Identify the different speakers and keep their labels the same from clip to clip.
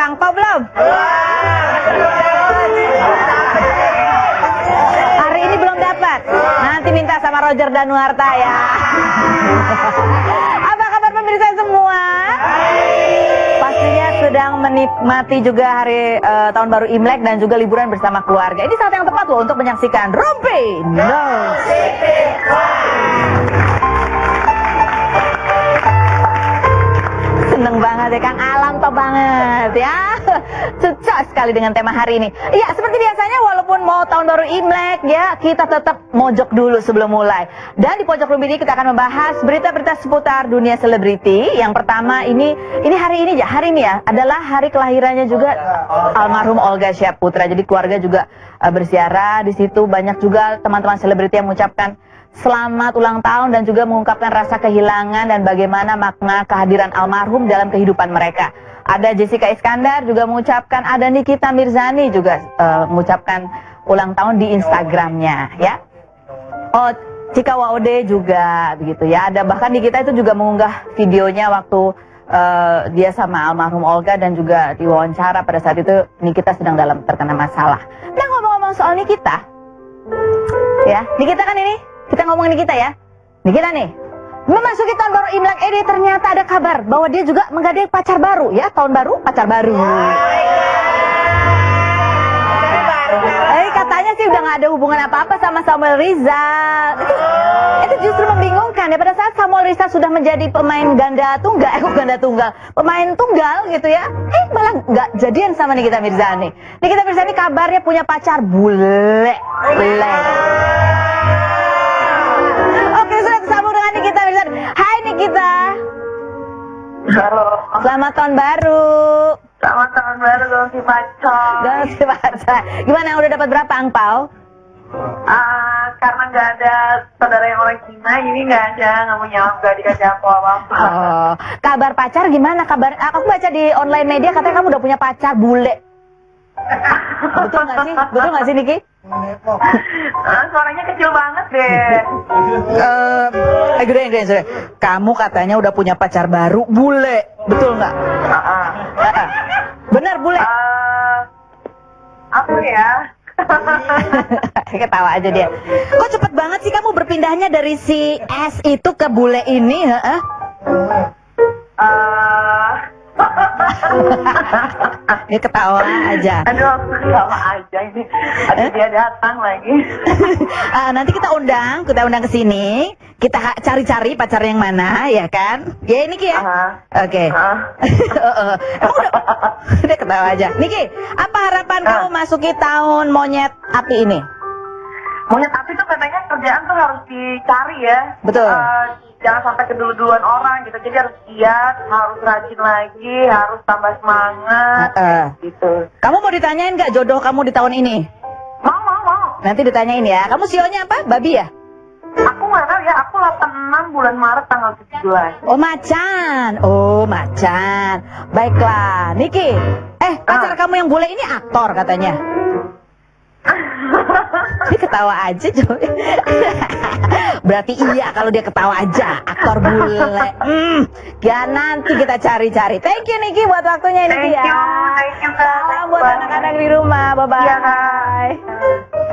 Speaker 1: angpau belum? Hari ini belum dapat. Nanti minta sama Roger Danuarta ya. Apa kabar pemirsa semua? Pastinya sedang menikmati juga hari tahun baru Imlek dan juga liburan bersama keluarga. Ini saat yang tepat loh untuk menyaksikan Rompi No Seneng banget ya Kang Alam, top banget ya. Cocok sekali dengan tema hari ini. Iya, seperti biasanya walaupun mau tahun baru Imlek ya, kita tetap mojok dulu sebelum mulai. Dan di pojok Rumpi ini kita akan membahas berita-berita seputar dunia selebriti. Yang pertama ini hari ini ya adalah hari kelahirannya juga almarhum Olga Syahputra. Jadi keluarga juga berziarah di situ, banyak juga teman-teman selebriti yang mengucapkan selamat ulang tahun dan juga mengungkapkan rasa kehilangan dan bagaimana makna kehadiran almarhum dalam kehidupan mereka. Ada Jessica Iskandar juga mengucapkan, ada Nikita Mirzani juga mengucapkan ulang tahun di Instagramnya ya. Oh, Cika Waode juga begitu ya. Ada bahkan Nikita itu juga mengunggah videonya waktu dia sama almarhum Olga dan juga diwawancara pada saat itu Nikita sedang terkena masalah. Nah, ngomong-ngomong soal Nikita, ya Nikita kan ini. Kita ngomongin Nikita ya. Nikita nih, memasuki tahun baru Imlek ini ternyata ada kabar bahwa dia juga menggadai pacar baru ya. Tahun baru, pacar baru. Katanya sih udah gak ada hubungan apa-apa sama Samuel Rizal. Itu justru membingungkan ya. Pada saat Samuel Rizal sudah menjadi pemain ganda tunggal, pemain tunggal gitu ya. Malah gak jadian sama Nikita Mirzani. Nikita Mirzani kabarnya punya pacar bule. Oke, sudah tersambung dengan Nikita Mirzani. Hai Nikita.
Speaker 2: Halo.
Speaker 1: Selamat tahun baru.
Speaker 2: Selamat tahun baru, Gongsi Pacar.
Speaker 1: Gimana, udah dapat berapa angpau?
Speaker 2: Karena nggak ada saudara yang orang Cina, jadi nggak punya, nggak dikasih apa-apa.
Speaker 1: Oh, kabar pacar gimana? Kabar? Aku baca di online media katanya kamu udah punya pacar bule. Betul nggak sih Niki?
Speaker 2: Suaranya kecil banget deh.
Speaker 1: Gede. Kamu katanya udah punya pacar baru bule, betul nggak? Benar bule?
Speaker 2: Apa ya?
Speaker 1: Ketawa aja dia. Kok cepet banget sih kamu berpindahnya dari si S itu ke bule ini? Dia ketawa aja.
Speaker 2: Aduh, aku ketawa aja ini. Dia datang lagi.
Speaker 1: Nanti kita undang ke sini. Kita cari-cari pacar yang mana, ya kan? Ya Niki ya. Oke. Emang udah ketawa aja. Niki, apa harapan kamu masuki tahun monyet api ini?
Speaker 2: Monyet api tuh katanya kerjaan tuh harus dicari ya.
Speaker 1: Betul.
Speaker 2: Jangan sampai keduluan orang gitu. Jadi harus giat, harus rajin lagi, harus tambah semangat gitu.
Speaker 1: Kamu mau ditanyain nggak jodoh kamu di tahun ini?
Speaker 2: Mau.
Speaker 1: Nanti ditanyain ya. Kamu sionya apa? Babi ya?
Speaker 2: Aku nggak tahu ya. Aku 86 bulan Maret tanggal 17.
Speaker 1: Oh macan. Baiklah, Niki. Pacar kamu yang bule ini aktor katanya. Dia ketawa aja coy. Berarti iya kalau dia ketawa aja. Aktor bule. Ya nanti kita cari-cari. Thank you Niki buat waktunya Niki ya.
Speaker 2: Thank you.
Speaker 1: Salam buat anak-anak di rumah. Bye-bye.
Speaker 2: Iya.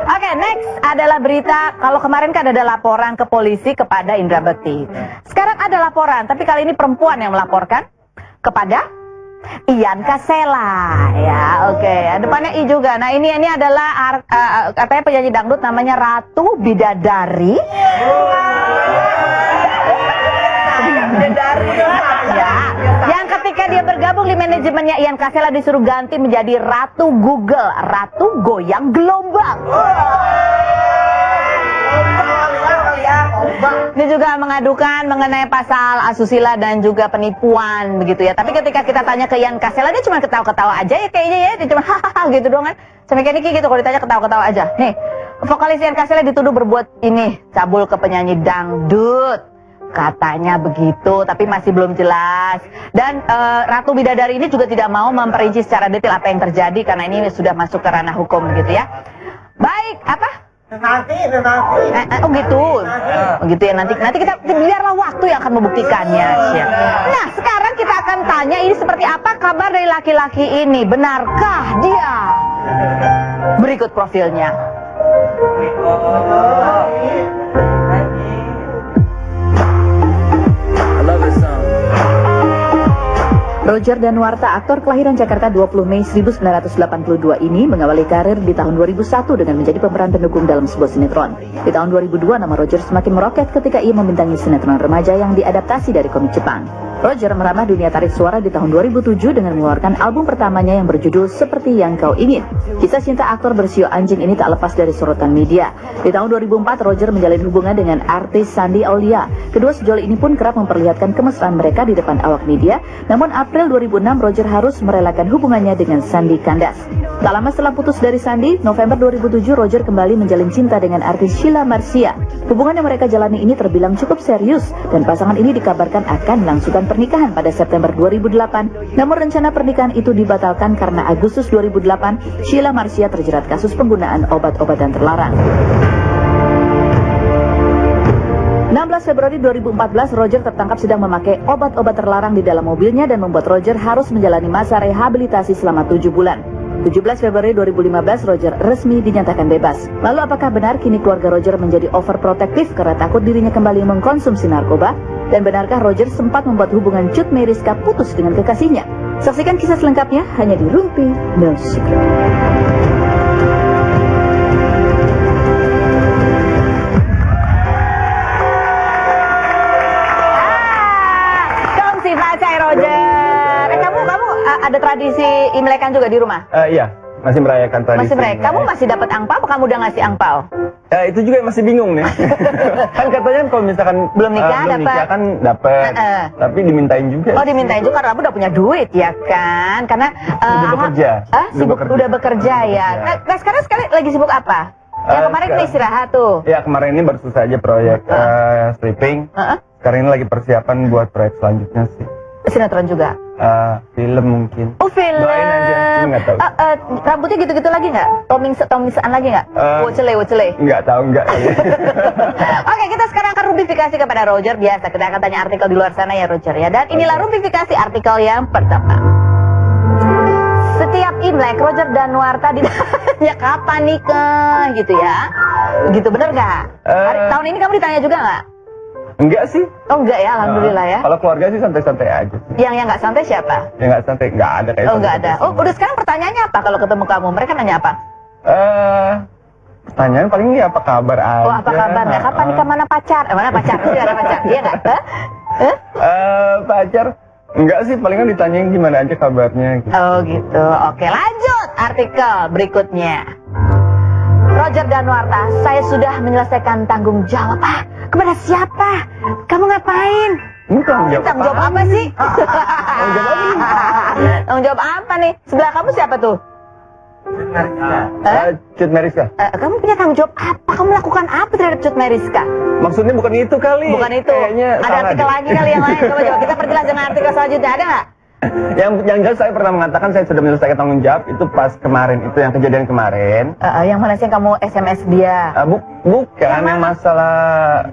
Speaker 1: Oke, next adalah berita. Kalau kemarin kan ada laporan ke polisi kepada Indra Bekti. Sekarang ada laporan, tapi kali ini perempuan yang melaporkan kepada Ian Kasela ya. Oke, depannya I juga. Nah ini adalah katanya penyanyi dangdut namanya Ratu Bidadari. Ya, yang ketika dia bergabung di manajemennya Ian Kasela disuruh ganti menjadi Ratu Google, Ratu Goyang Gelombang. Ini juga mengadukan mengenai pasal asusila dan juga penipuan begitu ya. Tapi ketika kita tanya ke Ian Kasela, dia cuma ketawa-ketawa aja ya kayaknya ya. Dia cuma hahaha gitu doang kan. Sama kayak Niki gitu kalau ditanya ketawa-ketawa aja. Nih, vokalis Ian Kasela dituduh berbuat ini, cabul ke penyanyi dangdut. Katanya begitu, tapi masih belum jelas. Dan Ratu Bidadari ini juga tidak mau memperinci secara detail apa yang terjadi karena ini sudah masuk ke ranah hukum gitu ya. Baik, apa?
Speaker 2: Nanti.
Speaker 1: Oh gitu ya nanti kita biarlah waktu yang akan membuktikannya. Nah sekarang kita akan tanya ini seperti apa kabar dari laki-laki ini. Benarkah dia? Berikut profilnya. Roger Danuarta, aktor kelahiran Jakarta 20 Mei 1982 ini mengawali karir di tahun 2001 dengan menjadi pemeran pendukung dalam sebuah sinetron. Di tahun 2002 nama Roger semakin meroket ketika ia membintangi sinetron remaja yang diadaptasi dari komik Jepang. Roger merambah dunia tarik suara di tahun 2007 dengan mengeluarkan album pertamanya yang berjudul Seperti Yang Kau Ingin. Kisah cinta aktor bersio anjing ini tak lepas dari sorotan media. Di tahun 2004 Roger menjalin hubungan dengan artis Shandy Aulia. Kedua sejoli ini pun kerap memperlihatkan kemesraan mereka di depan awak media. Namun April 2006 Roger harus merelakan hubungannya dengan Shandy kandas. Tak lama setelah putus dari Shandy, November 2007 Roger kembali menjalin cinta dengan artis Sheila Marcia. Hubungan yang mereka jalani ini terbilang cukup serius dan pasangan ini dikabarkan akan melangsungkan pernikahan pada September 2008. Namun rencana pernikahan itu dibatalkan karena Agustus 2008 Sheila Marcia terjerat kasus penggunaan obat-obatan terlarang. 16 Februari 2014 Roger tertangkap sedang memakai obat-obat terlarang di dalam mobilnya dan membuat Roger harus menjalani masa rehabilitasi selama 7 bulan. 17 Februari 2015 Roger resmi dinyatakan bebas. Lalu apakah benar kini keluarga Roger menjadi overprotektif karena takut dirinya kembali mengkonsumsi narkoba? Dan benarkah Roger sempat membuat hubungan Cut Meyriska putus dengan kekasihnya? Saksikan kisah selengkapnya hanya di Rumpi No Secret. Kongsi Facai Roger. Kamu ada tradisi Imlekan juga di rumah?
Speaker 3: Iya, masih merayakan tradisi.
Speaker 1: Masih merayakan. Kamu masih dapat angpau? Apa kamu udah ngasih angpau?
Speaker 3: Itu juga masih bingung nih. Kan katanya kalau misalkan
Speaker 1: belum nikah
Speaker 3: kan dapat, tapi dimintain juga.
Speaker 1: Oh, dimintain juga karena kamu udah punya duit ya kan? Karena
Speaker 3: udah bekerja.
Speaker 1: Udah bekerja ya. Nah, sekarang lagi sibuk apa? Yang kemarin ini istirahat tuh.
Speaker 3: Ya, kemarin ini baru selesai aja proyek stripping. Sekarang ini lagi persiapan buat proyek selanjutnya sih.
Speaker 1: Sinetron juga?
Speaker 3: Film mungkin.
Speaker 1: Oh, film.
Speaker 3: Doain aja, nggak tahu.
Speaker 1: Rambutnya gitu-gitu lagi nggak? Tomingsaan lagi nggak? Wocele.
Speaker 3: Nggak tahu, nggak.
Speaker 1: Oke, kita sekarang akan rubifikasi kepada Roger. Biasa, kita akan tanya artikel di luar sana ya Roger ya. Dan inilah rubifikasi artikel yang pertama. Setiap Imlek, Roger Danuarta ditanya kapan nikah gitu ya. Gitu, bener nggak? Tahun ini kamu ditanya juga nggak?
Speaker 3: Enggak sih.
Speaker 1: Oh enggak ya, alhamdulillah ya.
Speaker 3: Kalau keluarga sih santai-santai aja.
Speaker 1: Yang nggak santai siapa?
Speaker 3: Yang nggak santai, nggak ada kayak.
Speaker 1: Oh nggak ada. Oh udah sekarang pertanyaannya apa kalau ketemu kamu? Mereka nanya apa?
Speaker 3: Pertanyaan paling ini apa kabar aja.
Speaker 1: Oh apa kabarnya? Kapan nikah, mana pacar? Mana pacar? Tidak ada pacar. Iya nggak?
Speaker 3: Pacar? Enggak sih, palingan ditanyain gimana aja kabarnya. Gitu.
Speaker 1: Oh gitu. Oke, lanjut artikel berikutnya. Roger Danuarta, saya sudah menyelesaikan tanggung jawab. Kepada siapa? Kamu ngapain?
Speaker 3: Tanggung
Speaker 1: jawab apa sih? Tanggung jawab apa nih? Sebelah kamu siapa tuh?
Speaker 3: Cut Meyriska.
Speaker 1: Kamu punya tanggung jawab apa? Kamu melakukan apa terhadap Cut Meyriska?
Speaker 3: Maksudnya bukan itu kali.
Speaker 1: Bukan itu. Ada artikel lagi kali yang lain. Coba kita perjelas dengan artikel selanjutnya. Ada nggak?
Speaker 3: Yang jelas saya pernah mengatakan saya sudah menyelesaikan tanggung jawab itu pas kemarin, itu yang kejadian kemarin.
Speaker 1: Yang mana sih yang kamu SMS dia?
Speaker 3: Bukan, yang masalah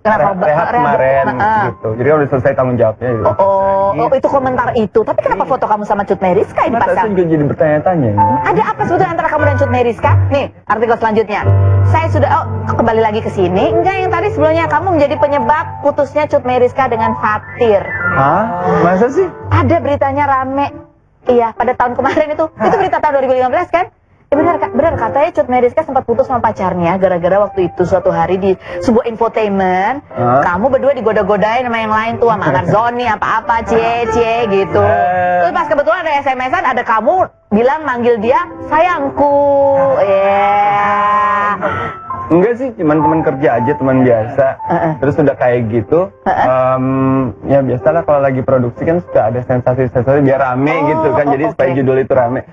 Speaker 3: rehat kemarin gitu. Jadi udah selesai tanggung jawabnya. Gitu.
Speaker 1: Oh, itu komentar itu. Tapi kenapa foto kamu sama Cut Meyriska ini pasang?
Speaker 3: Saya juga jadi bertanya-tanya.
Speaker 1: Ada apa sebetulnya antara kamu dan Cut Meyriska? Nih, artikel selanjutnya. Saya sudah kembali lagi ke sini. Enggak, yang tadi sebelumnya kamu menjadi penyebab putusnya Cut Meyriska dengan Fatir.
Speaker 3: Hah? Masa sih?
Speaker 1: Ada beritanya rame. Iya, pada tahun kemarin itu. Itu berita tahun 2015 kan? Ya benar katanya Cut Meyriska sempat putus sama pacarnya gara-gara waktu itu suatu hari di sebuah infotainment kamu berdua digoda-godain sama yang lain tuh, sama Zoni apa-apa cie gitu. Terus pas kebetulan ada SMS-an, ada kamu bilang manggil dia sayangku.
Speaker 3: Enggak sih, cuman teman kerja aja, teman biasa. Terus udah kayak gitu. Ya biasalah kalau lagi produksi kan suka ada sensasi-sensasi biar rame gitu kan. Jadi supaya judul itu rame.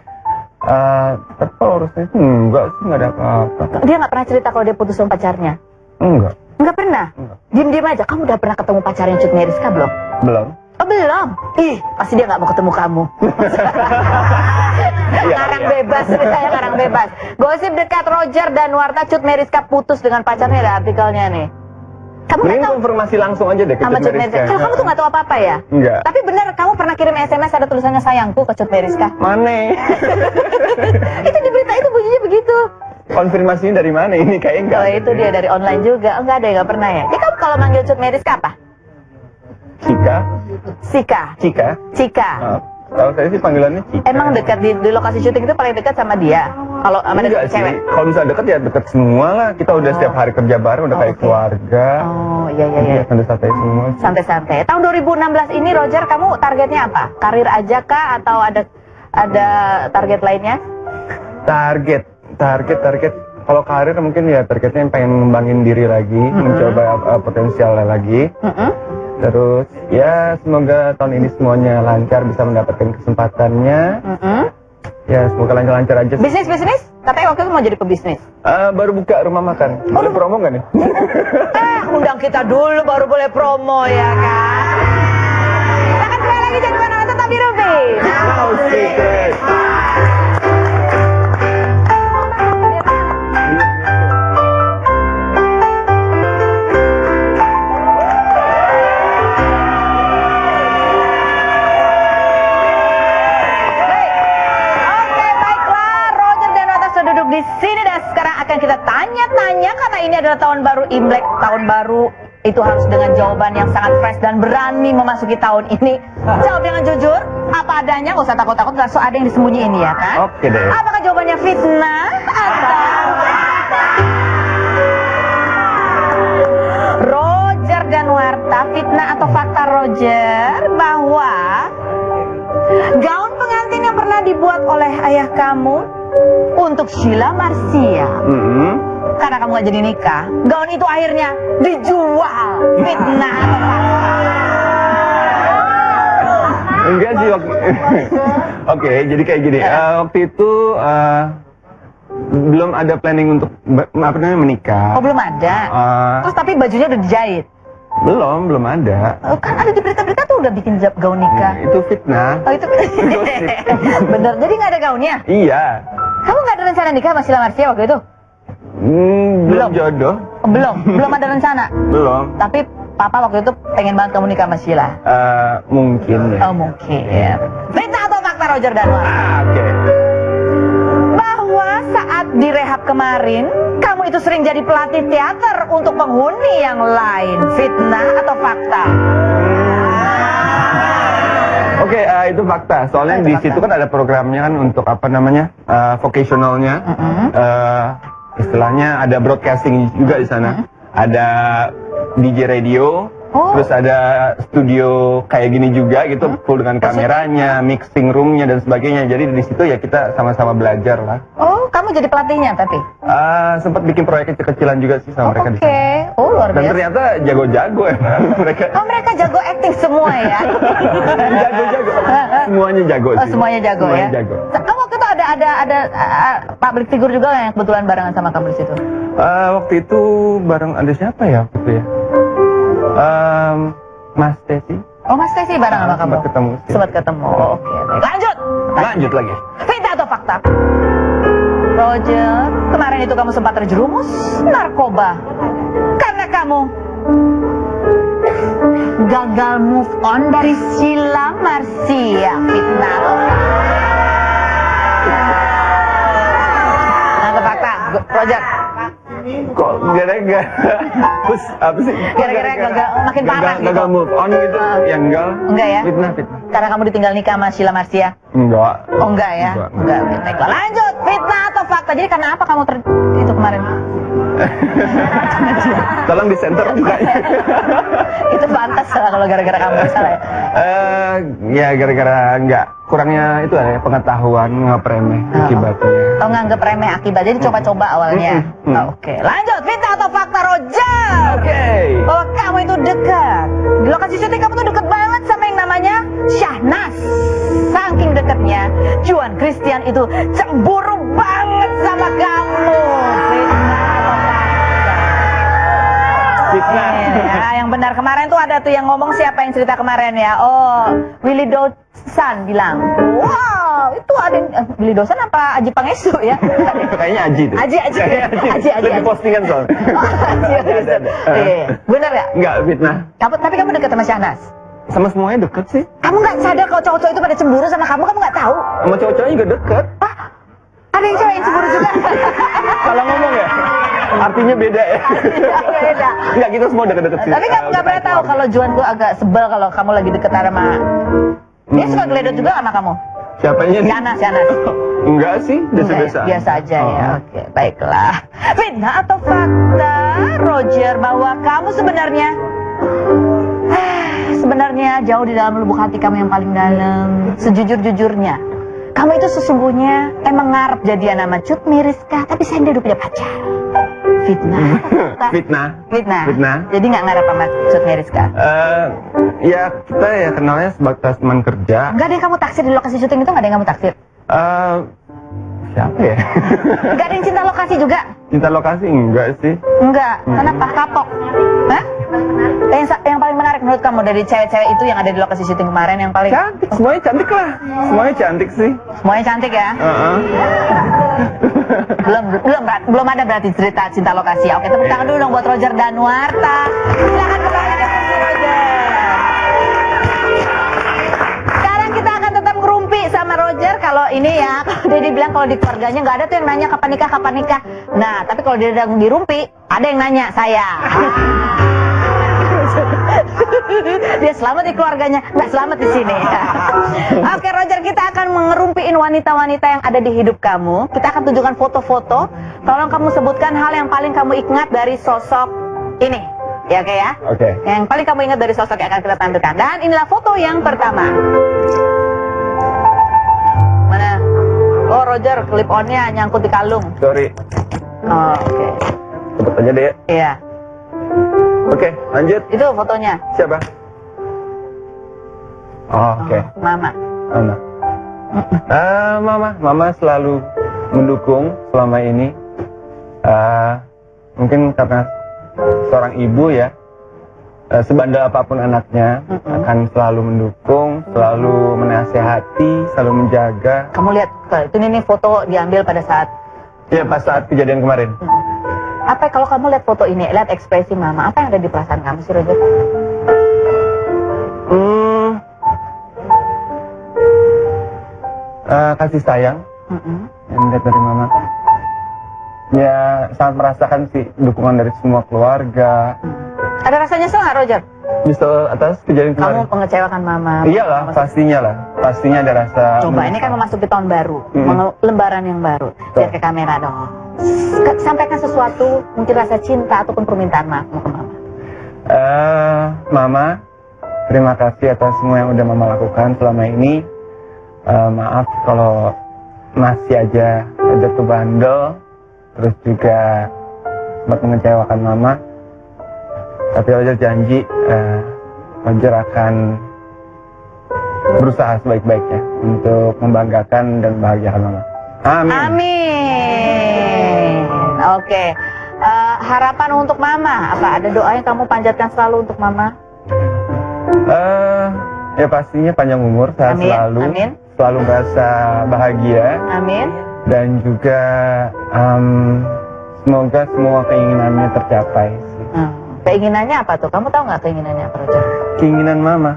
Speaker 3: Tapi kalau urusnya itu enggak sih, enggak ada apa-apa.
Speaker 1: Dia nggak pernah cerita kalau dia putus sama pacarnya?
Speaker 3: Enggak.
Speaker 1: Enggak pernah? Diem-diem aja. Kamu udah pernah ketemu pacarnya Cut Meyriska belum?
Speaker 3: Belum.
Speaker 1: Oh belum? Ih, pasti dia nggak mau ketemu kamu. Ngarang bebas, saya ngarang bebas. Gosip dekat Roger Danuarta, Cut Meyriska putus dengan pacarnya, ada artikelnya nih. Kamu
Speaker 3: Mending
Speaker 1: nggak tahu
Speaker 3: konfirmasi langsung aja deh ke
Speaker 1: sama
Speaker 3: Cut
Speaker 1: Cut
Speaker 3: Meriska.
Speaker 1: Meriska. Kalau kamu tuh nggak tahu apa-apa ya?
Speaker 3: Enggak.
Speaker 1: Tapi benar, kamu pernah kirim SMS ada tulisannya sayangku ke Cut Meriska?
Speaker 3: Mana?
Speaker 1: Itu di berita itu bunyinya begitu.
Speaker 3: Konfirmasinya dari mana ini? Kayaknya enggak.
Speaker 1: Oh itu dia dari online juga. Oh, enggak ada, nggak pernah ya. Jadi kamu kalau manggil Cut Meriska apa?
Speaker 3: Cika?
Speaker 1: Sika.
Speaker 3: Cika?
Speaker 1: Cika.
Speaker 3: Kalau saya sih panggilannya Cika.
Speaker 1: Emang dekat di lokasi syuting itu paling dekat sama dia? Kalau sama
Speaker 3: Enggak sih,
Speaker 1: cewek?
Speaker 3: kalau misalnya deket ya deket semua lah. Kita udah setiap hari kerja bareng, udah kayak
Speaker 1: oke.
Speaker 3: keluarga.
Speaker 1: Oh iya.
Speaker 3: Iya, santai-santai semua.
Speaker 1: Santai-santai. Tahun 2016 ini Roger, kamu targetnya apa? Karir aja kah atau ada target lainnya?
Speaker 3: Target. Kalau karir mungkin ya targetnya yang pengen ngembangin diri lagi, mencoba potensialnya lagi. Terus ya semoga tahun ini semuanya lancar, bisa mendapatkan kesempatannya. Ya semoga lancar-lancar aja.
Speaker 1: Bisnis? Katanya waktu itu mau jadi pebisnis.
Speaker 3: Baru buka rumah makan. Boleh promo nggak nih?
Speaker 1: Undang kita dulu baru boleh promo ya kan? Jangan kembali lagi, jangan kemana-mana, tetap di Ruby.
Speaker 3: No secret.
Speaker 1: Di sini dan sekarang akan kita tanya-tanya karena ini adalah tahun baru Imlek. Tahun baru itu harus dengan jawaban yang sangat fresh dan berani memasuki tahun ini. Jawab dengan jujur, apa adanya, nggak usah takut-takut, nggak so ada yang disembunyiin ya kan?
Speaker 3: Oke deh.
Speaker 1: Apakah jawabannya fitnah atau Roger dan Warta? Fitnah atau fakta Roger bahwa gaun pengantin yang pernah dibuat oleh ayah kamu untuk Sheila Marcia, karena kamu gak jadi nikah, gaun itu akhirnya dijual. Fitnah atau fakta?
Speaker 3: Enggak sih waktu. Oke, jadi kayak gini. Waktu itu belum ada planning untuk menikah.
Speaker 1: Oh belum ada. Terus tapi bajunya udah dijahit?
Speaker 3: Belum ada.
Speaker 1: Kan ada di berita-berita tuh udah bikin gaun nikah.
Speaker 3: Itu fitnah.
Speaker 1: Oh itu bener. Jadi nggak ada gaunnya?
Speaker 3: Iya.
Speaker 1: Kamu nggak ada rencana nikah sama Sheila Marcia waktu itu?
Speaker 3: Belum jodoh.
Speaker 1: Oh, belum ada rencana.
Speaker 3: Belum.
Speaker 1: Tapi papa waktu itu pengen banget kamu nikah sama Sheila.
Speaker 3: Mungkin ya.
Speaker 1: Oh mungkin. Fitnah atau fakta Roger dan Warta?
Speaker 3: Oke.
Speaker 1: Bahwa saat direhab kemarin, kamu itu sering jadi pelatih teater untuk penghuni yang lain. Fitnah atau fakta?
Speaker 3: Oke, itu fakta. Soalnya
Speaker 1: Itu
Speaker 3: di
Speaker 1: fakta.
Speaker 3: situ kan ada programnya kan untuk apa namanya vocationalnya. Istilahnya ada broadcasting juga di sana. Ada DJ radio. Terus ada studio kayak gini juga gitu, full dengan kameranya, mixing roomnya dan sebagainya. Jadi di situ ya kita sama-sama belajar lah.
Speaker 1: Oh, kamu jadi pelatihnya tapi?
Speaker 3: Sempat bikin proyek kecil-kecilan juga sih sama mereka di sana.
Speaker 1: Oke. Oh, luar
Speaker 3: Dan
Speaker 1: biasa.
Speaker 3: ternyata jago-jago emang mereka.
Speaker 1: Oh, mereka jago acting semua ya?
Speaker 3: Jago-jago. Semuanya jago sih.
Speaker 1: Oh, semuanya jago
Speaker 3: Semuanya
Speaker 1: ya?
Speaker 3: jago.
Speaker 1: Kamu waktu itu ada public figure juga yang kebetulan barengan sama kamu di situ?
Speaker 3: Waktu itu bareng ada siapa ya waktu itu ya? Mas Tesi.
Speaker 1: Oh, Mas Tesi bareng sama kamu?
Speaker 3: Sempat ketemu sih.
Speaker 1: Sempat ketemu. Oh, oke. Baik. Lanjut
Speaker 3: lagi.
Speaker 1: Fitnah atau fakta? Roger, kemarin itu kamu sempat terjerumus narkoba karena kamu gagal move on dari Sheila Marcia. Fitnah atau fakta? Roger.
Speaker 3: Kok gara-gara terus apa sih?
Speaker 1: Gara-gara gagal, makin parah gitu.
Speaker 3: Gagal move on gitu. Ya enggak.
Speaker 1: Enggak ya?
Speaker 3: Fitnah.
Speaker 1: Karena kamu ditinggal nikah sama Sheila Marcia?
Speaker 3: Enggak.
Speaker 1: Oh enggak ya?
Speaker 3: Enggak.
Speaker 1: Baiklah, lanjut. Fitnah atau fakta? Jadi karena apa kamu itu kemarin?
Speaker 3: Tolong di center mukanya.
Speaker 1: Itu pantas lah kalau gara-gara kamu salah ya?
Speaker 3: Ya gara-gara enggak kurangnya itu ya pengetahuan, nganggap remeh akibatnya.
Speaker 1: Oh, nganggep remeh akibat, jadi coba-coba awalnya. Oke, lanjut. Fitnah atau fakta Roger?
Speaker 3: Oke.
Speaker 1: Bahwa kamu itu dekat. Di lokasi syuting kamu tuh deket banget sama yang namanya Syahnas. Saking dekatnya, Juan Christian itu cemburu banget sama kamu.
Speaker 3: Fitnah.
Speaker 1: Ya, yang benar kemarin tuh ada tuh yang ngomong, siapa yang cerita kemarin ya? Oh, Willy Dawson bilang, wow, wow, itu ada Billy Dosan apa Aji Pangestu ya?
Speaker 3: Kayaknya Aji tuh.
Speaker 1: Aji.
Speaker 3: Lagi postingan soalnya.
Speaker 1: Ada. Bener ya?
Speaker 3: Enggak, fitnah.
Speaker 1: Tapi kamu dekat sama Syahnas?
Speaker 3: Sama semuanya deket sih.
Speaker 1: Kamu nggak sadar kalau cowok-cowok itu pada cemburu sama kamu nggak tahu?
Speaker 3: Sama cowok-cowoknya juga deket.
Speaker 1: Ada yang cewek yang cemburu juga?
Speaker 3: Salah ngomong ya? Artinya beda ya?
Speaker 1: Beda.
Speaker 3: Enggak, kita semua deket-deket sih.
Speaker 1: Tapi kamu nggak pernah tahu kalau Juan tuh agak sebel kalau kamu lagi deket sama... Dia suka geledot juga sama kamu?
Speaker 3: Siapanya nih?
Speaker 1: Syahnas.
Speaker 3: Enggak sih, biasa-biasa.
Speaker 1: Biasa aja ya, oke, baiklah. Fitnah atau fakta, Roger, bahwa kamu sebenarnya jauh di dalam lubuk hati kamu yang paling dalam, sejujur-jujurnya, kamu itu sesungguhnya emang ngarep jadian sama Cut Meyriska, tapi saya udah punya pacar. Fitnah. Jadi nggak ngarep sama Cut Meyriska?
Speaker 3: Ya kita ya kenalnya sebatas teman kerja.
Speaker 1: Nggak ada yang kamu taksir di lokasi syuting itu, nggak ada yang kamu taksir?
Speaker 3: Siapa ya?
Speaker 1: Nggak ada yang cinta lokasi juga?
Speaker 3: Cinta lokasi enggak sih.
Speaker 1: Enggak, kenapa? Kapok? Hah? Yang paling menarik menurut kamu dari cewek-cewek itu yang ada di lokasi syuting kemarin yang paling...
Speaker 3: Cantik, semuanya cantik lah. Semuanya cantik sih.
Speaker 1: Semuanya cantik ya? Belum ada berarti cerita cinta lokasi. Oke, tepuk tangan dulu dong buat Roger Danuarta. Silakan kembali ke kursi Roger. Sekarang kita akan tetap ngerumpi sama Roger. Kalau ini ya, dia bilang kalau di keluarganya nggak ada tuh yang nanya kapan nikah. Nah, tapi kalau dia udah dirumpi, ada yang nanya saya. Dia selamat di keluarganya, nggak selamat di sini. Oke Roger, kita akan mengerumpiin wanita-wanita yang ada di hidup kamu. Kita akan tunjukkan foto-foto. Tolong kamu sebutkan hal yang paling kamu ingat dari sosok ini. Ya oke ya?
Speaker 3: Oke.
Speaker 1: Yang paling kamu ingat dari sosok yang akan kita tampilkan. Dan inilah foto yang pertama. Mana? Oh Roger, clip on-nya nyangkut di kalung.
Speaker 3: Sorry.
Speaker 1: Oh, oke.
Speaker 3: Sebut aja deh ya.
Speaker 1: Iya.
Speaker 3: Oke, lanjut.
Speaker 1: Itu fotonya.
Speaker 3: Siapa? Oh, oke.
Speaker 1: Mama.
Speaker 3: Mama selalu mendukung selama ini. Mungkin karena seorang ibu ya, sebandel apapun anaknya, akan selalu mendukung, selalu menasehati, selalu menjaga.
Speaker 1: Kamu lihat, itu nih foto diambil pada saat...
Speaker 3: Ya, pas saat kejadian kemarin.
Speaker 1: Apa kalau kamu lihat foto ini, lihat ekspresi mama, apa yang ada di perasaan kamu sih Roger?
Speaker 3: Kasih sayang yang dilihat dari mama. Ya sangat merasakan sih dukungan dari semua keluarga.
Speaker 1: Ada rasa nyesel nggak Roger?
Speaker 3: Nyesel atas kejadian kemarin.
Speaker 1: Kamu mengecewakan mama.
Speaker 3: Iyalah, pastinya ada rasa.
Speaker 1: Coba ini kan memasuki tahun baru, lembaran yang baru. Lihat ke kamera dong. Sampaikan sesuatu, mungkin rasa cinta ataupun permintaan maafmu ke mama.
Speaker 3: Mama, terima kasih atas semua yang udah mama lakukan selama ini. Maaf kalau masih aja ada tuh bandel, terus juga sempat mengecewakan mama. Tapi Roger janji, Roger akan berusaha sebaik-baiknya untuk membanggakan dan membahagiakan mama. Amin. Oke. Harapan untuk mama, apa? Ada doa yang kamu panjatkan selalu untuk mama? Ya pastinya panjang umur, sehat selalu. Amin. Selalu merasa bahagia. Amin. Dan juga semoga semua keinginannya tercapai. Keinginannya apa tuh? Kamu tahu nggak keinginannya apa, Roger? Keinginan mama?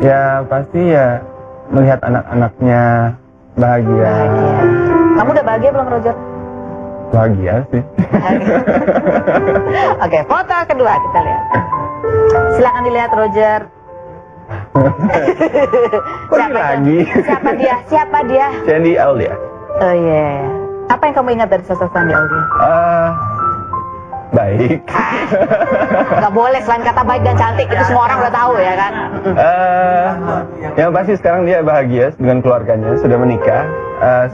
Speaker 3: Ya pasti ya melihat anak-anaknya bahagia. Kamu udah bahagia belum, Roger? Bahagia sih. Oke, foto kedua kita lihat. Silakan dilihat, Roger. Siapa dia? Sandy Aulia. Oh iya. Apa yang kamu ingat dari sosok Sandy Aulia? Baik. Gak boleh selain kata baik dan cantik, itu semua orang udah tahu ya kan. Yang pasti sekarang dia bahagia dengan keluarganya, sudah menikah,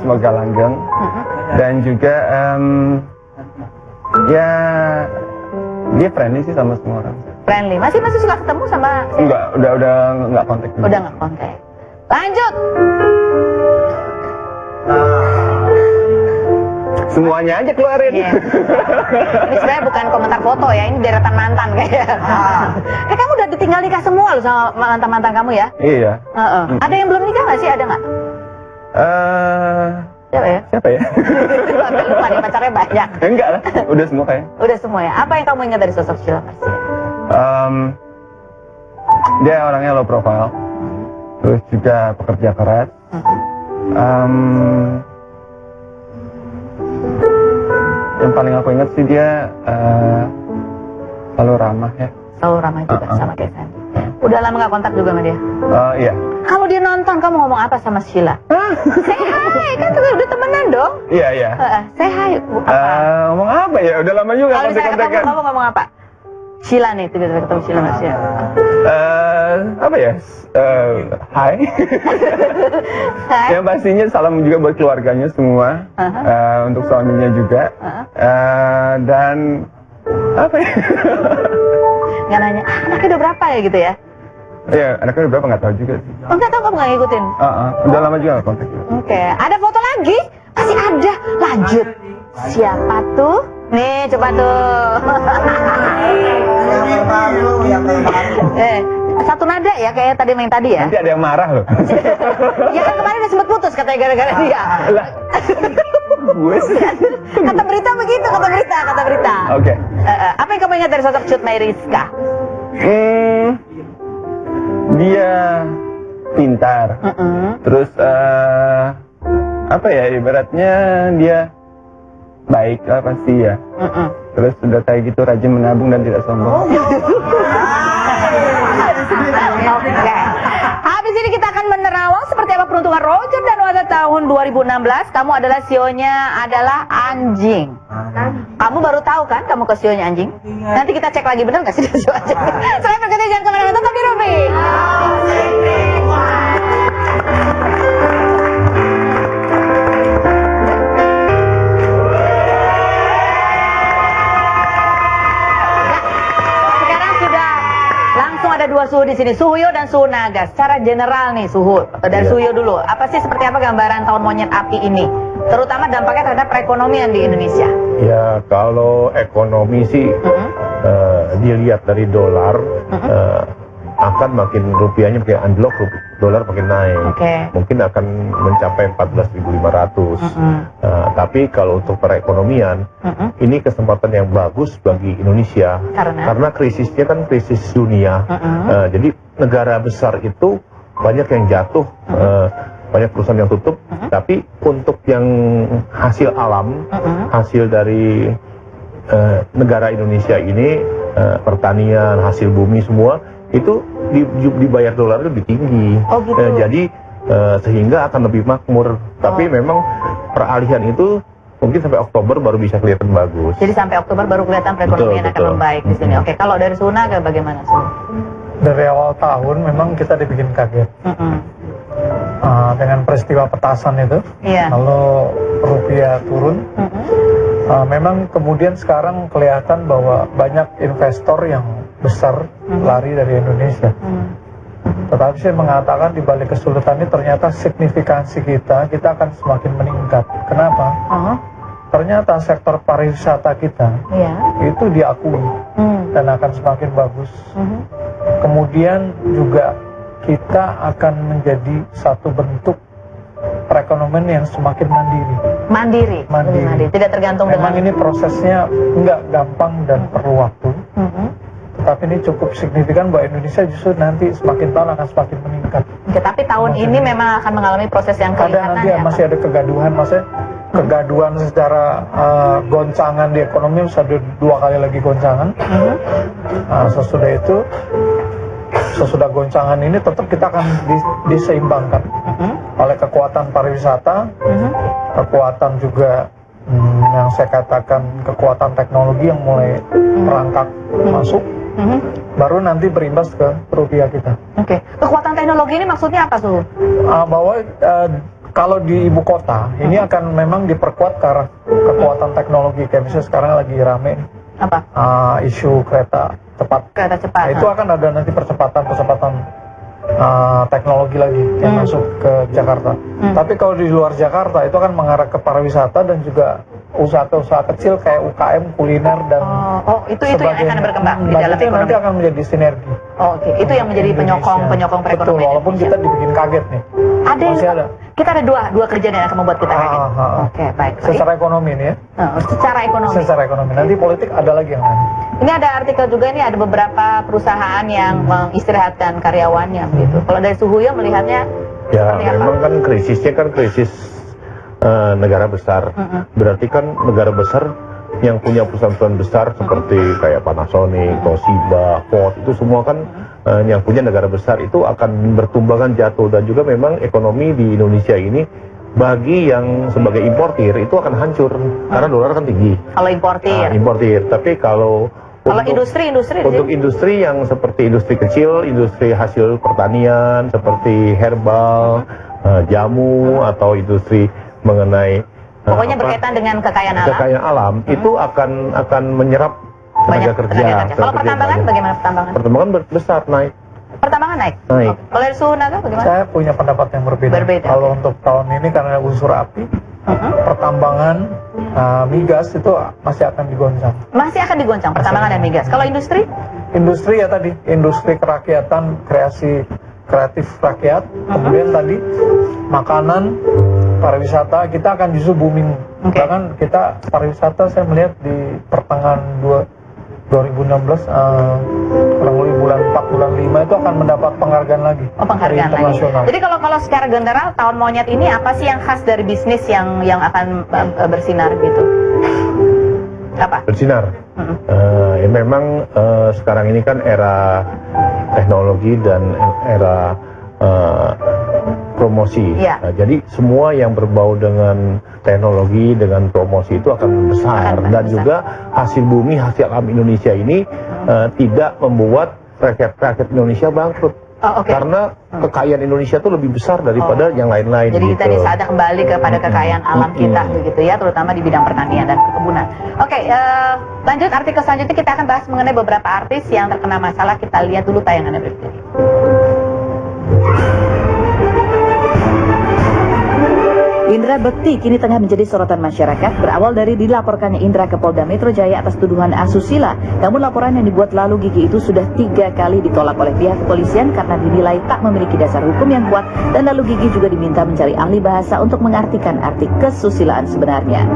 Speaker 3: semoga langgeng. Dan juga ya dia friendly sih sama semua orang. Friendly, masih suka ketemu sama? Enggak, udah nggak kontak. Udah nggak kontak. Lanjut. Semuanya aja keluarin. Ini sebenarnya bukan komentar foto ya, ini deretan mantan kayaknya. Kamu udah ditinggal nikah semua
Speaker 1: lama loh sama mantan-mantan kamu ya?
Speaker 3: Iya.
Speaker 1: Ada yang belum nikah nggak sih? Ada nggak? Siapa ya?
Speaker 3: Siapa ya?
Speaker 1: Sampai lupa nih, pacarnya banyak.
Speaker 3: Enggak lah, udah semua kayak.
Speaker 1: Udah semua ya. Apa yang kamu ingat dari sosok Sheila Marcia?
Speaker 3: Dia orangnya low profile, terus juga pekerja keras. Yang paling aku ingat sih dia selalu ramah ya.
Speaker 1: Selalu ramah juga sama kayak Sandy. Udah lama gak kontak juga sama dia?
Speaker 3: Iya.
Speaker 1: Kalau dia nonton, kamu ngomong apa sama Sheila? Say hi, kan udah temenan dong?
Speaker 3: Iya.
Speaker 1: Say hi.
Speaker 3: Ngomong apa ya? Udah lama juga
Speaker 1: kalau misalnya
Speaker 3: kontak-kontakan.
Speaker 1: kamu ngomong apa? Sheila nih, tiba-tiba ketemu Sheila Marcia.
Speaker 3: Apa ya? Hai. Yang pastinya salam juga buat keluarganya semua, untuk suaminya juga, dan apa ya?
Speaker 1: Nggak nanya, anaknya udah berapa ya gitu ya?
Speaker 3: Iya, anaknya udah berapa nggak tahu juga sih.
Speaker 1: Oh, nggak tahu, kamu nggak ngikutin?
Speaker 3: Udah lama juga nggak kontak.
Speaker 1: Oke, ada foto lagi? Masih ada. Lanjut. Siapa tuh? Nih, coba tuh. Satu nada ya, kayak tadi main tadi ya.
Speaker 3: Nanti ada yang marah loh.
Speaker 1: Ya kan kemarin udah sempat putus katanya gara-gara dia.
Speaker 3: Gue sih.
Speaker 1: Kata berita begitu, kata berita.
Speaker 3: Oke.
Speaker 1: Apa yang kamu ingat dari sosok Cut Meyriska?
Speaker 3: Dia pintar. Terus apa ya, ibaratnya dia baik lah pasti ya. Terus udah kayak gitu rajin menabung dan tidak sombong.
Speaker 1: Oke. Habis ini kita akan menerawang seperti apa peruntungan Roger dan Wanda tahun 2016. Kamu adalah sionya adalah anjing. Kamu baru tahu kan kamu ke sionya anjing? Nanti kita cek lagi benar nggak sih dia sio anjing. Saya berkata jangan kemana-mana, tetap di Ruby. Ada dua suhu di sini, Suhuyo dan Suhu Naga. Secara general nih Suhu dan Suhuyo dulu. Apa sih seperti apa gambaran tahun monyet api ini? Terutama dampaknya terhadap perekonomian di Indonesia.
Speaker 4: Ya kalau ekonomi sih dilihat dari dolar akan makin rupiahnya makin anjlok, dolar makin naik. Mungkin akan mencapai 14.500. Tapi kalau untuk perekonomian ini kesempatan yang bagus bagi Indonesia karena krisisnya kan krisis dunia. Jadi negara besar itu banyak yang jatuh, banyak perusahaan yang tutup. Tapi untuk yang hasil alam, hasil dari negara Indonesia ini, pertanian, hasil bumi semua itu dibayar dolar itu lebih tinggi. Jadi sehingga akan lebih makmur. Tapi memang peralihan itu mungkin sampai Oktober baru bisa kelihatan bagus.
Speaker 1: Jadi sampai Oktober baru kelihatan perekonomian akan membaik di sini. Oke, kalau dari Suhu Naga bagaimana sih?
Speaker 5: Dari awal tahun memang kita dibikin kaget dengan peristiwa petasan itu. Lalu rupiah turun. Memang kemudian sekarang kelihatan bahwa banyak investor yang besar lari dari Indonesia. Tetapi saya mengatakan di balik kesulitan ini ternyata signifikansi kita akan semakin meningkat. Kenapa? Ternyata sektor pariwisata kita itu diakui dan akan semakin bagus. Kemudian juga kita akan menjadi satu bentuk perekonomian yang semakin mandiri. Mandiri. Tidak tergantung memang dengan... ini prosesnya nggak gampang dan perlu waktu. Tapi ini cukup signifikan bahwa Indonesia justru nanti semakin tahun akan semakin meningkat.
Speaker 1: Tapi tahun ini memang akan mengalami proses yang kelihatan.
Speaker 5: Nanti masih ada kegaduhan, maksudnya kegaduhan secara goncangan di ekonomi, ada 2 kali lagi goncangan. Sesudah goncangan ini tetap kita akan diseimbangkan oleh kekuatan pariwisata, kekuatan juga yang saya katakan kekuatan teknologi yang mulai merangkak masuk. Baru nanti berimbas ke rupiah kita.
Speaker 1: Kekuatan teknologi ini maksudnya apa tuh?
Speaker 5: Bahwa kalau di ibu kota ini akan memang diperkuat ke arah kekuatan teknologi. Kayak misalnya sekarang lagi rame isu kereta cepat. Itu akan ada nanti percepatan teknologi lagi yang masuk ke Jakarta. Tapi kalau di luar Jakarta itu akan mengarah ke pariwisata dan juga usaha-usaha kecil kayak UKM, kuliner dan
Speaker 1: itu yang akan berkembang di dalam ekonomi.
Speaker 5: Nanti akan menjadi sinergi.
Speaker 1: Oke, itu yang menjadi penyokong perekonomian.
Speaker 5: Betul, walaupun kita dibikin kaget nih.
Speaker 1: Ada yang kita ada dua kejadian yang akan membuat kita kaget. Oke, baik.
Speaker 5: Secara ekonomi nih ya.
Speaker 1: Secara ekonomi.
Speaker 5: Secara ekonomi. Nanti politik ada lagi yang lain.
Speaker 1: Ini ada artikel juga nih, ada beberapa perusahaan yang mengistirahatkan karyawannya gitu. Kalau dari Suhuyo melihatnya
Speaker 4: ya memang kan krisisnya kan krisis negara besar. Berarti kan negara besar yang punya perusahaan-perusahaan besar seperti kayak Panasonic, Toshiba, Ford, itu semua kan yang punya negara besar itu akan bertumbangan jatuh. Dan juga memang ekonomi di Indonesia ini bagi yang sebagai importir itu akan hancur karena dolar kan tinggi.
Speaker 1: Kalau importir.
Speaker 4: Importir. Tapi kalau
Speaker 1: untuk
Speaker 4: industri yang seperti industri kecil, industri hasil pertanian seperti herbal, jamu atau industri mengenai
Speaker 1: pokoknya berkaitan dengan kekayaan
Speaker 4: alam itu akan menyerap tenaga kerja.
Speaker 1: Kalau pertambangan bagaimana pertambangan?
Speaker 4: Pertambangan besar naik.
Speaker 1: Pertambangan naik. Kalau dari Suhunaga bagaimana?
Speaker 5: Saya punya pendapat yang berbeda. Kalau untuk tahun ini karena unsur api, pertambangan migas itu masih akan digoncang.
Speaker 1: Masih akan digoncang pertambangan dan migas. Kalau industri?
Speaker 5: Industri ya tadi, industri kerakyatan, kreatif rakyat. Kemudian tadi makanan, pariwisata kita akan justru booming. Bahkan kita pariwisata saya melihat di pertengahan 2016 kurang lebih bulan 4 bulan 5 itu akan mendapat penghargaan lagi.
Speaker 1: Penghargaan lagi. Jadi kalau secara general tahun monyet ini apa sih yang khas dari bisnis yang akan bersinar gitu? Apa?
Speaker 4: Bersinar. Ya memang sekarang ini kan era teknologi dan era promosi. Nah, jadi semua yang berbau dengan teknologi, dengan promosi itu akan besar. Dan juga hasil bumi, hasil alam Indonesia ini tidak membuat rakyat Indonesia bangkrut. Karena kekayaan Indonesia itu lebih besar daripada yang lain-lain.
Speaker 1: Jadi
Speaker 4: gitu.
Speaker 1: tadi saatnya kembali kepada kekayaan alam kita begitu ya, terutama di bidang pertanian dan perkebunan. Oke, lanjut artikel selanjutnya kita akan bahas mengenai beberapa artis yang terkena masalah. Kita lihat dulu tayangannya berikut ini. Indra Bekti kini tengah menjadi sorotan masyarakat berawal dari dilaporkannya Indra ke Polda Metro Jaya atas tuduhan asusila. Namun laporan yang dibuat Lalu Gigi itu sudah 3 kali ditolak oleh pihak kepolisian karena dinilai tak memiliki dasar hukum yang kuat, dan Lalu Gigi juga diminta mencari ahli bahasa untuk mengartikan arti kesusilaan sebenarnya.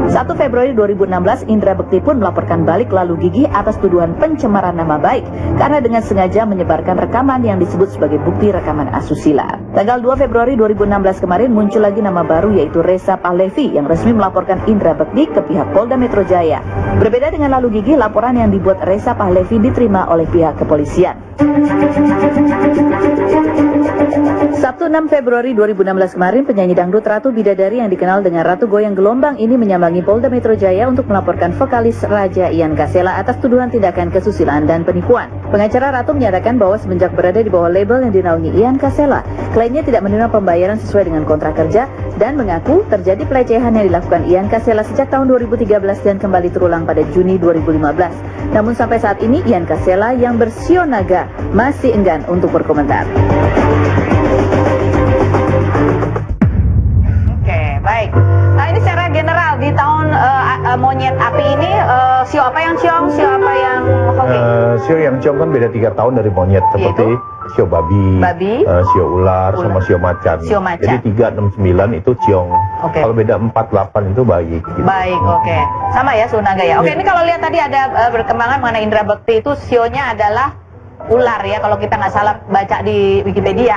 Speaker 1: 1 Februari 2016, Indra Bekti pun melaporkan balik Lalu Gigi atas tuduhan pencemaran nama baik karena dengan sengaja menyebarkan rekaman yang disebut sebagai bukti rekaman asusila. Tanggal 2 Februari 2016 kemarin muncul lagi nama baru, yaitu Reza Pahlevi yang resmi melaporkan Indra Bekti ke pihak Polda Metro Jaya. Berbeda dengan Lalu Gigi, laporan yang dibuat Reza Pahlevi diterima oleh pihak kepolisian. Sabtu 6 Februari 2016 kemarin, penyanyi dangdut Ratu Bidadari yang dikenal dengan Ratu Goyang Gelombang ini menyambangi Polda Metro Jaya untuk melaporkan vokalis Raja Ian Kasela atas tuduhan tindakan kesusilaan dan penipuan. Pengacara Ratu menyatakan bahwa semenjak berada di bawah label yang dinaungi Ian Kasela, kliennya tidak menerima pembayaran sesuai dengan kontrak kerja dan mengaku terjadi pelecehan yang dilakukan Ian Kasela sejak tahun 2013 dan kembali terulang pada Juni 2015. Namun sampai saat ini Ian Kasela yang bersio naga masih enggan untuk berkomentar. Oke, baik. Nah, ini secara general di tahun monyet api ini sio apa yang ciong, sio apa yang hoki?
Speaker 4: Sio yang ciong kan beda 3 tahun dari monyet, seperti sio babi, sio ular, sama sio macan. Jadi 3, 6, 9 itu ciong. Kalau beda 4, 8 itu baik. Gitu.
Speaker 1: Baik, oke. Sama ya Sunaga ya. Oke, ini kalau lihat tadi ada perkembangan mengenai Indra Bekti itu sionya adalah ular ya, kalau kita nggak salah baca di Wikipedia.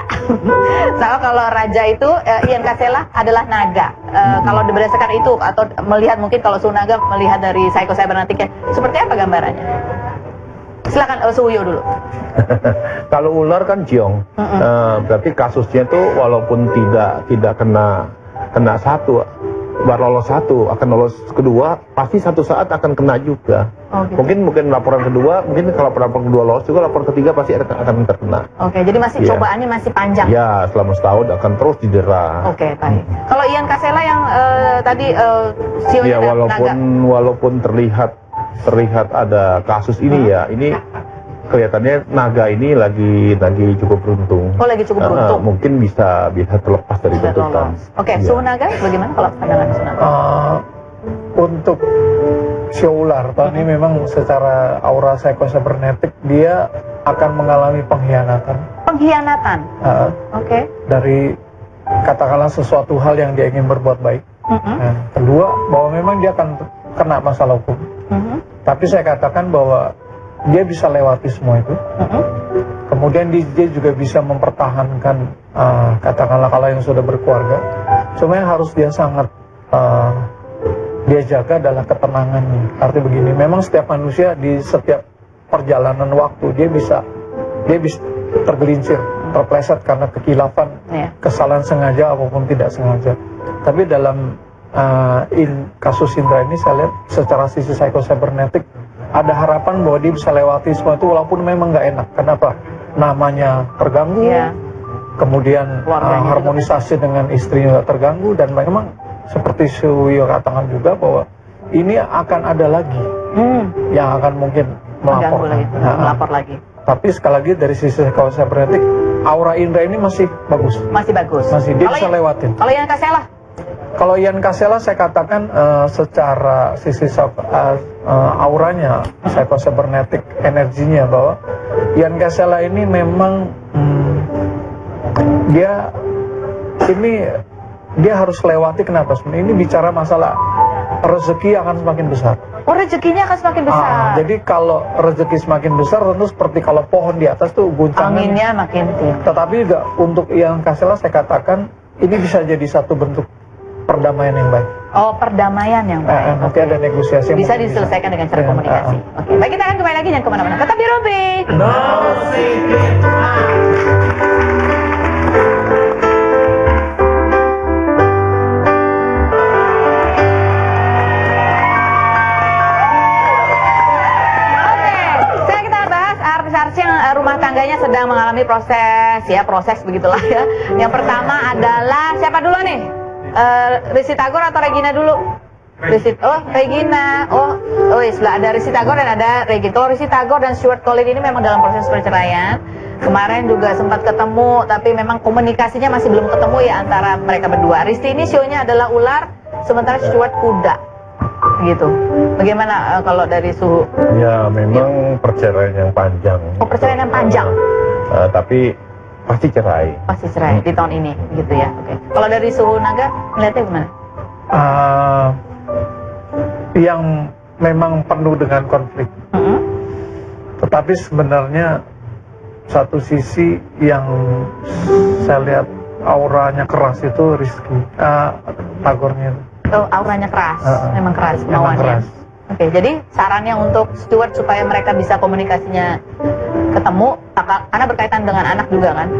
Speaker 1: Sama kalau raja itu Ian Kasela adalah naga. Kalau berdasarkan itu atau melihat mungkin kalau Sunaga melihat dari Psycho Cybernetic, seperti apa gambarannya? Silakan Suyo dulu.
Speaker 4: Kalau ular kan ciong, berarti kasusnya itu walaupun tidak kena satu, baru lolos satu, akan lolos kedua, pasti satu saat akan kena juga. Mungkin laporan kedua, mungkin kalau laporan kedua lolos juga, laporan ketiga pasti akan terkena. Jadi masih cobaannya masih panjang. Ya, selama setahun akan terus didera.
Speaker 1: Baik. Kalau Ian Kasela yang tadi sionya
Speaker 4: walaupun terlihat ada kasus ini ya, ini kelihatannya naga ini lagi cukup beruntung. Lagi cukup beruntung. Mungkin bisa terlepas dari tuntutan.
Speaker 1: Sunaga bagaimana kalau pandangan Sunaga?
Speaker 5: Untuk sio ular. Ini memang secara aura psychocybernetic dia akan mengalami pengkhianatan.
Speaker 1: Pengkhianatan? Oke.
Speaker 5: Dari katakanlah sesuatu hal yang dia ingin berbuat baik. Nah, kedua, bahwa memang dia akan kena masalah hukum. Tapi saya katakan bahwa dia bisa lewati semua itu. Kemudian dia juga bisa mempertahankan, katakanlah kalau yang sudah berkeluarga. Cuma yang harus dia sangat dia jaga adalah ketenangannya. Arti begini, memang setiap manusia di setiap perjalanan waktu dia bisa tergelincir, terpleset karena kekilafan, kesalahan sengaja apapun tidak sengaja. Tapi dalam kasus Indra ini saya lihat secara sisi psikocybernetik ada harapan bahwa dia bisa lewati semua itu walaupun memang nggak enak. Kenapa? Namanya terganggu, kemudian harmonisasi dengan istrinya terganggu, dan memang seperti Suyo katakan juga bahwa ini akan ada lagi yang akan mungkin
Speaker 1: melapor lagi.
Speaker 5: Tapi sekali lagi dari sisi psikocybernetik, aura Indra ini masih bagus.
Speaker 1: Masih bagus.
Speaker 5: Masih dia bisa lewatin.
Speaker 1: Kalau Ian Kasela?
Speaker 5: Kalau Ian Kasela saya katakan secara sisi auranya, psikocybernetic energinya, bahwa Ian Kasela ini memang dia harus lewati. Kenapa? Sebenarnya ini bicara masalah rezeki akan semakin besar.
Speaker 1: Oh, rezekinya akan semakin besar.
Speaker 5: Jadi kalau rezeki semakin besar, tentu seperti kalau pohon di atas tuh guncangan.
Speaker 1: Anginnya makin tinggi.
Speaker 5: Tetapi juga untuk Ian Kasela saya katakan ini bisa jadi satu bentuk perdamaian yang baik.
Speaker 1: Oh, perdamaian yang baik.
Speaker 5: Nanti ada negosiasi.
Speaker 1: Bisa diselesaikan dengan cara komunikasi. Oke, baik, kita akan kembali lagi, jangan kemana-mana. Tetap di Rubik. Artis-artis yang rumah tangganya sedang mengalami proses begitulah ya. Yang pertama adalah siapa dulu nih? Risty Tagor atau Regina dulu? Regina. Sebelah ada Risty Tagor dan ada Regina. Kalau Risty Tagor dan Stuart Collin ini memang dalam proses perceraian. Kemarin juga sempat ketemu, tapi memang komunikasinya masih belum ketemu ya antara mereka berdua. Risty ini sionya adalah ular, sementara Stuart kuda. Gitu. Bagaimana kalau dari Suhu?
Speaker 4: Ya, memang perceraian yang panjang.
Speaker 1: Oh, perceraian yang panjang.
Speaker 4: Tapi pasti cerai.
Speaker 1: Pasti cerai di tahun ini, gitu ya. Oke. Kalau dari Suhu Naga melihatnya gimana?
Speaker 5: Yang memang penuh dengan konflik. Tetapi sebenarnya satu sisi yang saya lihat auranya keras itu Rizky Tagornya.
Speaker 1: Oh, auranya keras, memang keras kemauannya. Oke, jadi sarannya untuk Stuart supaya mereka bisa komunikasinya ketemu, karena berkaitan dengan anak juga kan?